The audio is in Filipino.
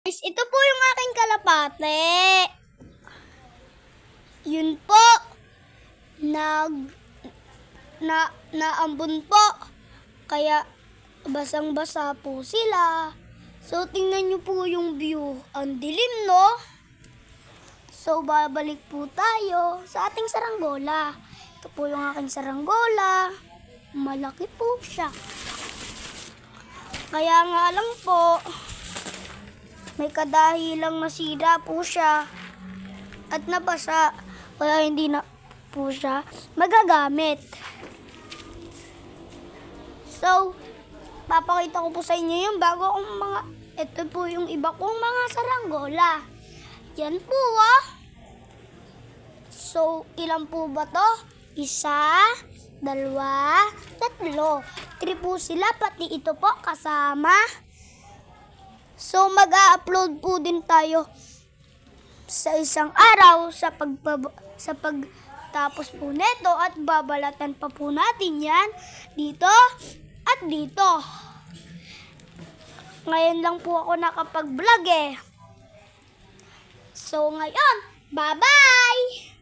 Guys, ito po yung aking kalapate. Yun po. Naambon po. Kaya basang-basa po sila. So, tingnan nyo po yung view. Ang dilim, no? So, babalik po tayo sa ating saranggola. Ito po yung aking saranggola. Malaki po siya. Kaya nga lang po, may kadahilang masira po siya at nabasa, kaya hindi na po siya magagamit. So, papakita ko po sa inyo yung bago kong mga, ito po yung iba kong mga saranggola. Yan po So, ilan po ba to? 1, 2, 3. 3 po sila, pati ito po kasama. So, mag-a-upload po din tayo sa isang araw sa pagtapos po neto at babalatan pa po natin yan dito at dito. Ngayon lang po ako nakapag-vlog So, ngayon, bye-bye!